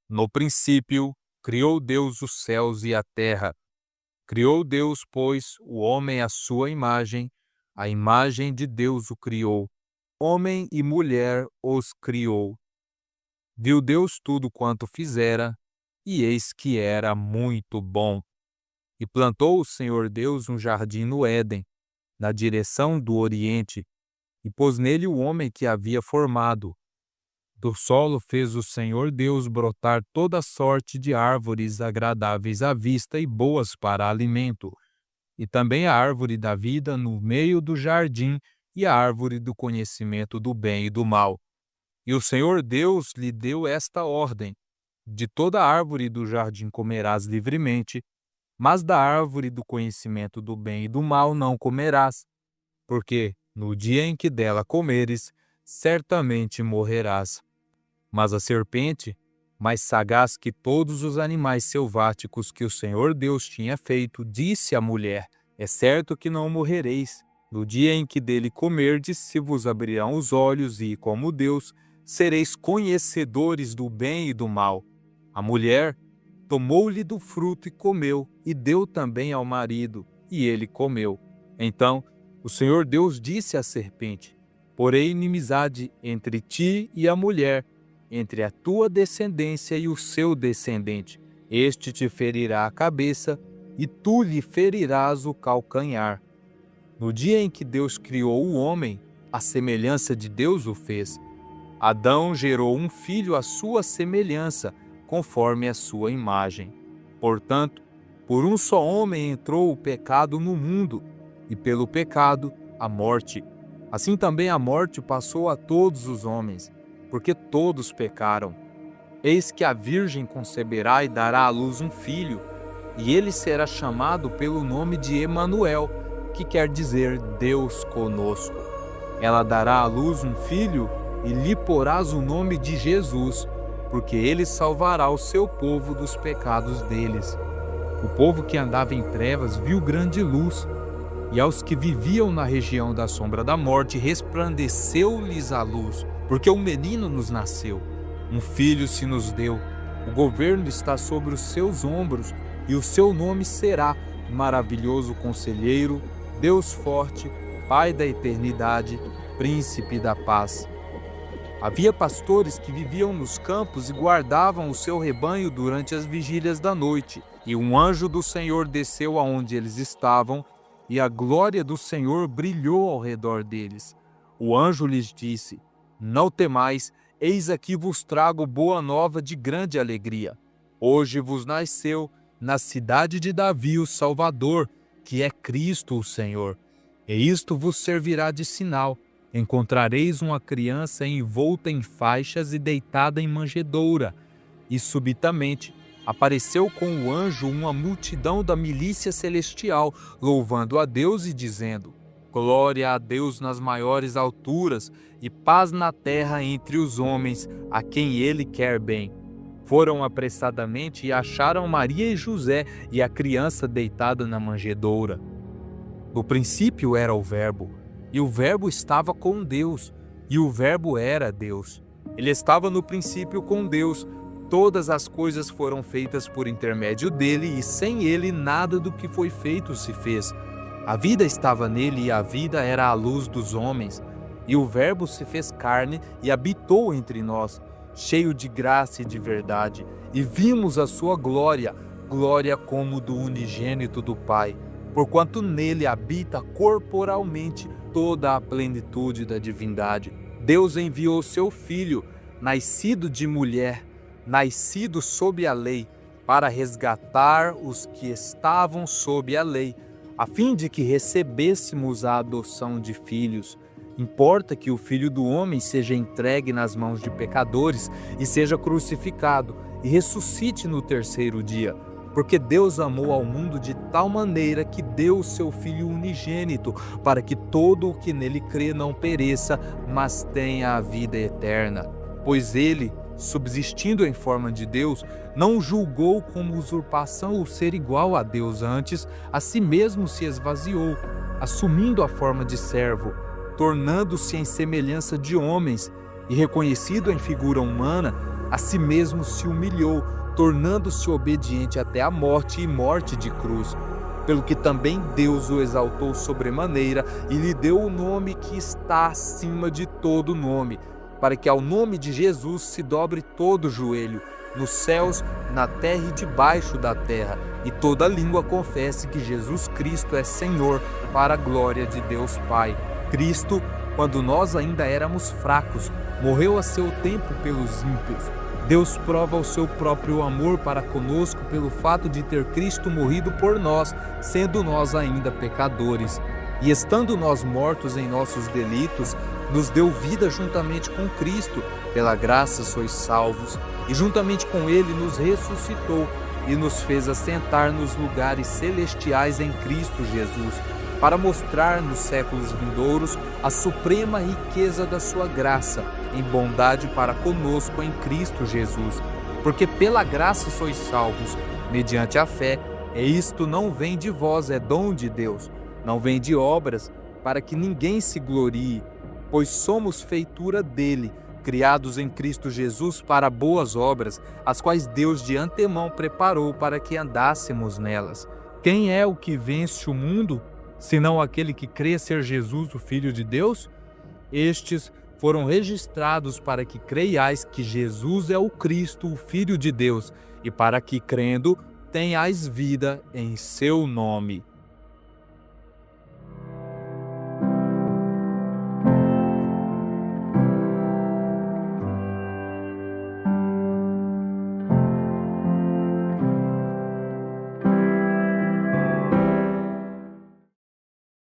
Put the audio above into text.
No princípio, criou Deus os céus e a terra. Criou Deus, pois, o homem à sua imagem, a imagem de Deus o criou. Homem e mulher os criou. Viu Deus tudo quanto fizera, e eis que era muito bom. E plantou o Senhor Deus um jardim no Éden, na direção do Oriente, e pôs nele o homem que havia formado. Do solo fez o Senhor Deus brotar toda sorte de árvores agradáveis à vista e boas para alimento, e também a árvore da vida no meio do jardim e a árvore do conhecimento do bem e do mal. E o Senhor Deus lhe deu esta ordem: de toda árvore do jardim comerás livremente, mas da árvore do conhecimento do bem e do mal não comerás, porque no dia em que dela comeres, certamente morrerás. Mas a serpente, mais sagaz que todos os animais selváticos que o Senhor Deus tinha feito, disse à mulher: é certo que não morrereis. No dia em que dele comerdes, se vos abrirão os olhos e, como Deus, sereis conhecedores do bem e do mal. A mulher tomou-lhe do fruto e comeu, e deu também ao marido, e ele comeu. Então o Senhor Deus disse à serpente: porém inimizade entre ti e a mulher, entre a tua descendência e o seu descendente. Este te ferirá a cabeça, e tu lhe ferirás o calcanhar. No dia em que Deus criou o homem, à semelhança de Deus o fez. Adão gerou um filho à sua semelhança, conforme a sua imagem. Portanto, por um só homem entrou o pecado no mundo, e pelo pecado a morte. Assim também a morte passou a todos os homens, porque todos pecaram. Eis que a virgem conceberá e dará à luz um filho, e ele será chamado pelo nome de Emanuel, que quer dizer Deus conosco. Ela dará à luz um filho, e lhe porás o nome de Jesus, porque ele salvará o seu povo dos pecados deles. O povo que andava em trevas viu grande luz, e aos que viviam na região da sombra da morte resplandeceu-lhes a luz, porque um menino nos nasceu, um filho se nos deu. O governo está sobre os seus ombros, e o seu nome será Maravilhoso Conselheiro, Deus Forte, Pai da Eternidade, Príncipe da Paz. Havia pastores que viviam nos campos e guardavam o seu rebanho durante as vigílias da noite. E um anjo do Senhor desceu aonde eles estavam, e a glória do Senhor brilhou ao redor deles. O anjo lhes disse: não temais, eis aqui vos trago boa nova de grande alegria. Hoje vos nasceu, na cidade de Davi, o Salvador, que é Cristo o Senhor. E isto vos servirá de sinal: encontrareis uma criança envolta em faixas e deitada em manjedoura. E subitamente apareceu com o anjo uma multidão da milícia celestial, louvando a Deus e dizendo: glória a Deus nas maiores alturas e paz na terra entre os homens, a quem ele quer bem. Foram apressadamente e acharam Maria e José e a criança deitada na manjedoura. No princípio era o Verbo, e o Verbo estava com Deus, e o Verbo era Deus. Ele estava no princípio com Deus. Todas as coisas foram feitas por intermédio dele, e sem ele nada do que foi feito se fez. A vida estava nele, e a vida era a luz dos homens. E o Verbo se fez carne e habitou entre nós, cheio de graça e de verdade. E vimos a sua glória, glória como do unigênito do Pai, porquanto nele habita corporalmente toda a plenitude da divindade. Deus enviou seu Filho, nascido de mulher, nascido sob a lei, para resgatar os que estavam sob a lei, a fim de que recebêssemos a adoção de filhos. Importa que o Filho do Homem seja entregue nas mãos de pecadores e seja crucificado e ressuscite no terceiro dia, porque Deus amou ao mundo de tal maneira que deu o seu Filho unigênito, para que todo o que nele crê não pereça, mas tenha a vida eterna. Pois ele, subsistindo em forma de Deus, não julgou como usurpação o ser igual a Deus, antes a si mesmo se esvaziou, assumindo a forma de servo, tornando-se em semelhança de homens, e reconhecido em figura humana, A si mesmo se humilhou, tornando-se obediente até a morte e morte de cruz. Pelo que também Deus o exaltou sobremaneira e lhe deu o nome que está acima de todo nome, para que ao nome de Jesus se dobre todo o joelho, nos céus, na terra e debaixo da terra, e toda língua confesse que Jesus Cristo é Senhor, para a glória de Deus Pai. Cristo, quando nós ainda éramos fracos, morreu a seu tempo pelos ímpios. Deus prova o seu próprio amor para conosco pelo fato de ter Cristo morrido por nós, sendo nós ainda pecadores. E estando nós mortos em nossos delitos, nos deu vida juntamente com Cristo. Pela graça sois salvos, e juntamente com Ele nos ressuscitou e nos fez assentar nos lugares celestiais em Cristo Jesus, para mostrar nos séculos vindouros a suprema riqueza da sua graça, em bondade para conosco em Cristo Jesus. Porque pela graça sois salvos, mediante a fé, e isto não vem de vós, é dom de Deus, não vem de obras, para que ninguém se glorie, pois somos feitura dele, criados em Cristo Jesus para boas obras, as quais Deus de antemão preparou para que andássemos nelas. Quem é o que vence o mundo, senão aquele que crê ser Jesus, o Filho de Deus? Estes foram registrados para que creiais que Jesus é o Cristo, o Filho de Deus, e para que, crendo, tenhais vida em seu nome.